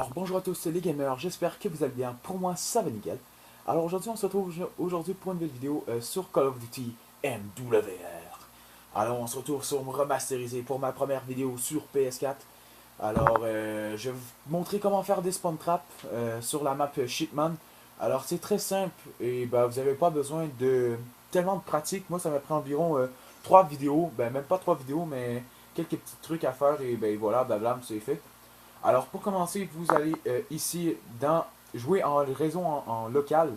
Alors bonjour à tous, c'est les gamers, j'espère que vous allez bien. Pour moi, ça va nickel. Alors aujourd'hui, on se retrouve aujourd'hui pour une nouvelle vidéo sur Call of Duty MWR. Alors on se retrouve sur remasterisé pour ma première vidéo sur PS4. Alors je vais vous montrer comment faire des spawn traps sur la map Shipman. Alors c'est très simple et bah, vous n'avez pas besoin de tellement de pratique. Moi ça m'a pris environ 3 vidéos, ben même pas 3 vidéos mais quelques petits trucs à faire et ben voilà, blablam, c'est fait. Alors pour commencer, vous allez ici dans jouer en réseau en local.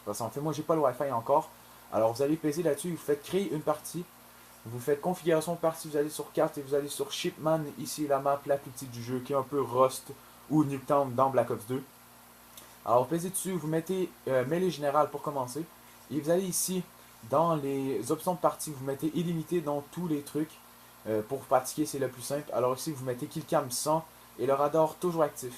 Parce qu'en fait, moi j'ai pas le Wi-Fi encore. Alors vous allez peser là-dessus, vous faites créer une partie. Vous faites configuration de partie, vous allez sur carte et vous allez sur Shipman, ici la map la plus petite du jeu qui est un peu Rust ou Nuketown dans Black Ops 2. Alors pesez dessus, vous mettez mêlée générale pour commencer. Et vous allez ici dans les options de partie, vous mettez illimité dans tous les trucs. Pour pratiquer, c'est le plus simple. Alors ici, vous mettez Killcam 100 et le radar toujours actif.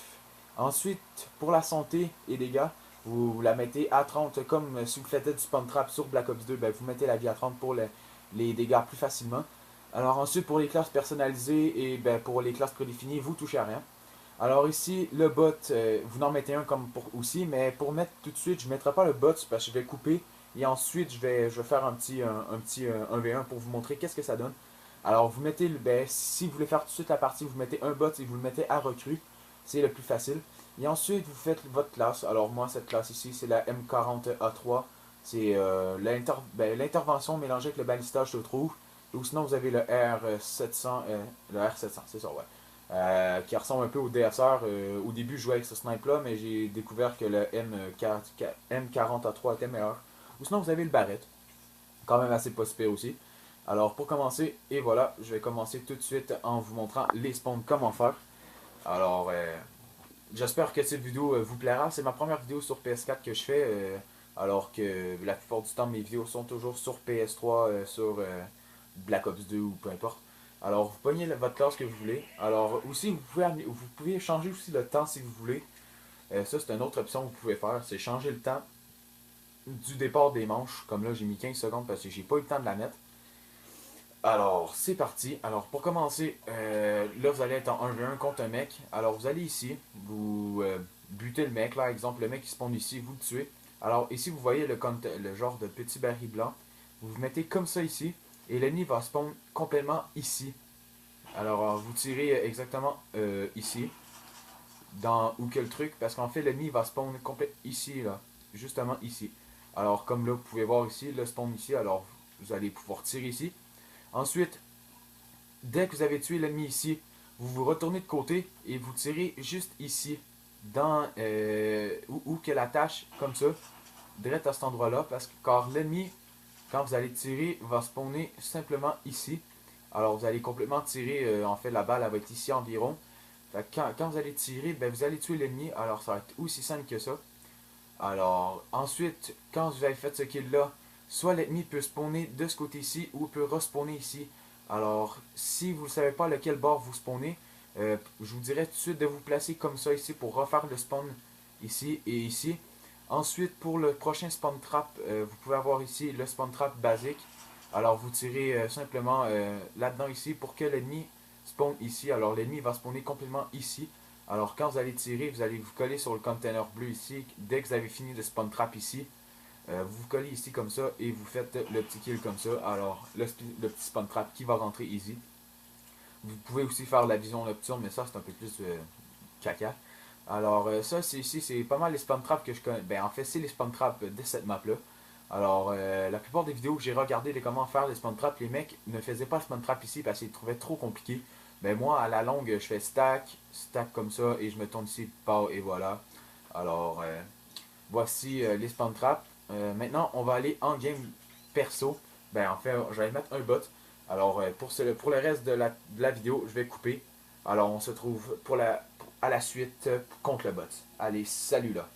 Ensuite, pour la santé et dégâts, vous la mettez à 30 comme si vous faites du spawn trap sur Black Ops 2, ben, vous mettez la vie à 30 pour les dégâts plus facilement. Alors ensuite, pour les classes personnalisées et ben, pour les classes prédéfinies, vous touchez à rien. Alors ici, le bot, vous en mettez un comme pour aussi, mais pour mettre tout de suite, je ne mettrai pas le bot parce que je vais couper et ensuite je vais faire un petit 1v1 pour vous montrer qu'est-ce que ça donne. Alors vous mettez, ben, si vous voulez faire tout de suite la partie, vous mettez un bot et vous le mettez à recrue, c'est le plus facile. Et ensuite, vous faites votre classe. Alors moi, cette classe ici, c'est la M40A3. C'est l'intervention mélangée avec le balistage se trouve. Ou sinon, vous avez le R700, le R700, c'est ça, ouais. Qui ressemble un peu au DSR. Au début, je jouais avec ce snipe-là, mais j'ai découvert que le M40A3 était meilleur. Ou sinon, vous avez le Barrett, quand même assez pas super aussi. Alors, pour commencer, et voilà, je vais commencer tout de suite en vous montrant les spawns, comment faire. Alors, j'espère que cette vidéo vous plaira. C'est ma première vidéo sur PS4 que je fais, alors que la plupart du temps, mes vidéos sont toujours sur PS3, sur Black Ops 2 ou peu importe. Alors, vous pognez votre classe que vous voulez. Alors, aussi, vous pouvez changer aussi le temps si vous voulez. Ça, c'est une autre option que vous pouvez faire. C'est changer le temps du départ des manches. Comme là, j'ai mis 15 secondes parce que j'ai pas eu le temps de la mettre. Alors, c'est parti. Alors, pour commencer, là, vous allez être en 1v1 contre un mec. Alors, vous allez ici, vous butez le mec, là, exemple, le mec qui spawn ici, vous le tuez. Alors, ici, vous voyez le genre de petit baril blanc. Vous vous mettez comme ça ici, et l'ennemi va spawn complètement ici. Alors, vous tirez exactement ici, dans où que le truc, parce qu'en fait, l'ennemi va spawn complètement ici, là, justement ici. Alors, comme là, vous pouvez voir ici, le spawn ici, alors, vous allez pouvoir tirer ici. Ensuite, dès que vous avez tué l'ennemi ici, vous vous retournez de côté et vous tirez juste ici, dans où que la tâche, comme ça, direct à cet endroit-là, parce que car l'ennemi, quand vous allez tirer, va spawner simplement ici. Alors vous allez complètement tirer, en fait la balle elle va être ici environ. Fait que quand vous allez tirer, ben, vous allez tuer l'ennemi, alors ça va être aussi simple que ça. Alors ensuite, quand vous avez fait ce kill-là, soit l'ennemi peut spawner de ce côté-ci ou peut respawner ici. Alors, si vous ne savez pas lequel bord vous spawnez, je vous dirais tout de suite de vous placer comme ça ici pour refaire le spawn ici et ici. Ensuite, pour le prochain spawn trap, vous pouvez avoir ici le spawn trap basique. Alors, vous tirez simplement là-dedans ici pour que l'ennemi spawn ici. Alors, l'ennemi va spawner complètement ici. Alors, quand vous allez tirer, vous allez vous coller sur le container bleu ici. Dès que vous avez fini le spawn trap ici, vous vous collez ici comme ça et vous faites le petit kill comme ça. Alors, le petit spawn trap qui va rentrer easy. Vous pouvez aussi faire la vision nocturne, mais ça, c'est un peu plus caca. Alors, ça, c'est ici, c'est pas mal les spawn traps que je connais. Ben, en fait, c'est les spawn traps de cette map-là. Alors, la plupart des vidéos que j'ai regardé de comment faire les spawn traps, les mecs ne faisaient pas spawn trap ici parce qu'ils trouvaient trop compliqué. Mais moi, à la longue, je fais stack, stack comme ça, et je me tourne ici, pas et voilà. Alors, voici les spawn traps. Maintenant, on va aller en game perso. Ben, en fait, je vais mettre un bot. Alors, pour le reste de la vidéo, je vais couper. Alors, on se trouve à la suite contre le bot. Allez, salut là.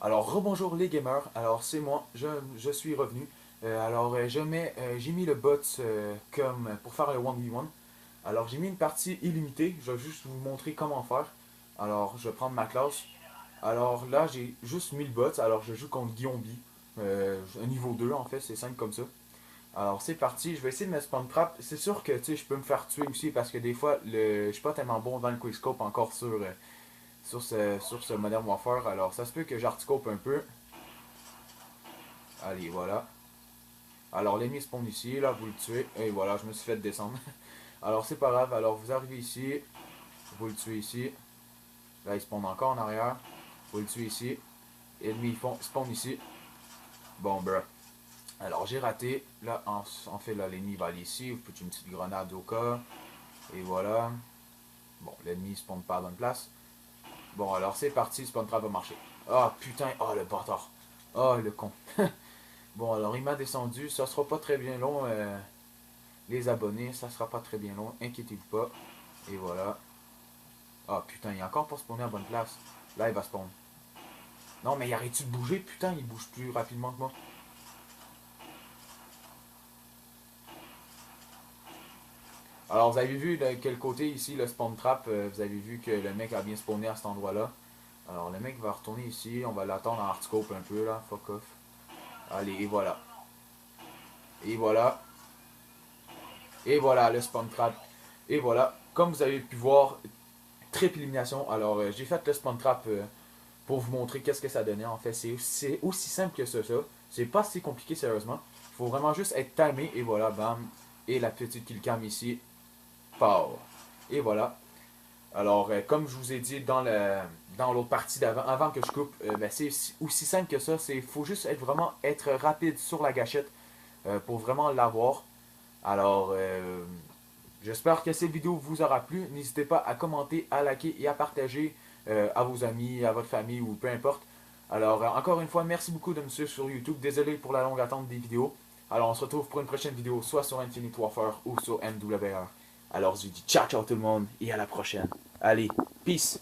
Alors, rebonjour les gamers. Alors, c'est moi, je suis revenu. J'ai mis le bot comme pour faire le 1v1. Alors, j'ai mis une partie illimitée. Je vais juste vous montrer comment faire. Alors, je vais prendre ma classe. Alors là, j'ai juste 1000 bots. Alors je joue contre Guillaume B. Un niveau 2 en fait, c'est simple comme ça. Alors c'est parti, je vais essayer de me spawn trap. C'est sûr que je peux me faire tuer aussi parce que des fois, je suis pas tellement bon dans le quickscope encore sur sur ce Modern Warfare. Alors ça se peut que j'articope un peu. Allez, voilà. Alors l'ennemi spawn ici, là, vous le tuez. Et voilà, je me suis fait descendre. Alors c'est pas grave, alors vous arrivez ici. Vous le tuez ici. Là, il spawn encore en arrière. Vous le tuez ici. Ennemi spawn ici. Bon, bruh. Alors j'ai raté. Là, en fait, là, l'ennemi va aller ici. Vous faites une petite grenade au cas. Et voilà. Bon, l'ennemi spawn pas à la bonne place. Bon, alors c'est parti, spawn trap va marcher. Ah, putain, oh le bâtard. Oh le con. Bon, alors il m'a descendu, ça sera pas très bien long, les abonnés, ça sera pas très bien long, inquiétez-vous pas. Et voilà. Ah putain, il est encore pas spawné à bonne place. Là, il va spawn. Non, mais il arrête-tu de bouger? Putain, il bouge plus rapidement que moi. Alors, vous avez vu de quel côté ici, le spawn trap, vous avez vu que le mec a bien spawné à cet endroit-là. Alors, le mec va retourner ici, on va l'attendre en hardscope un peu, là, fuck off. Allez, et voilà. Et voilà. Et voilà, le spawn trap. Et voilà, comme vous avez pu voir, triple élimination. Alors, j'ai fait le spawn trap pour vous montrer qu'est-ce que ça donnait. En fait, c'est aussi simple que ça. C'est pas si compliqué, sérieusement. Il faut vraiment juste être timé. Et voilà, bam. Et la petite killcam ici. Pow. Et voilà. Alors, comme je vous ai dit dans l'autre partie d'avant, avant que je coupe, ben, c'est aussi simple que ça. Il faut juste vraiment être rapide sur la gâchette pour vraiment l'avoir. Alors, j'espère que cette vidéo vous aura plu. N'hésitez pas à commenter, à liker et à partager à vos amis, à votre famille ou peu importe. Alors, encore une fois, merci beaucoup de me suivre sur YouTube. Désolé pour la longue attente des vidéos. Alors, on se retrouve pour une prochaine vidéo, soit sur Infinite Warfare ou sur MWR. Alors, je vous dis ciao ciao tout le monde et à la prochaine. Allez, peace!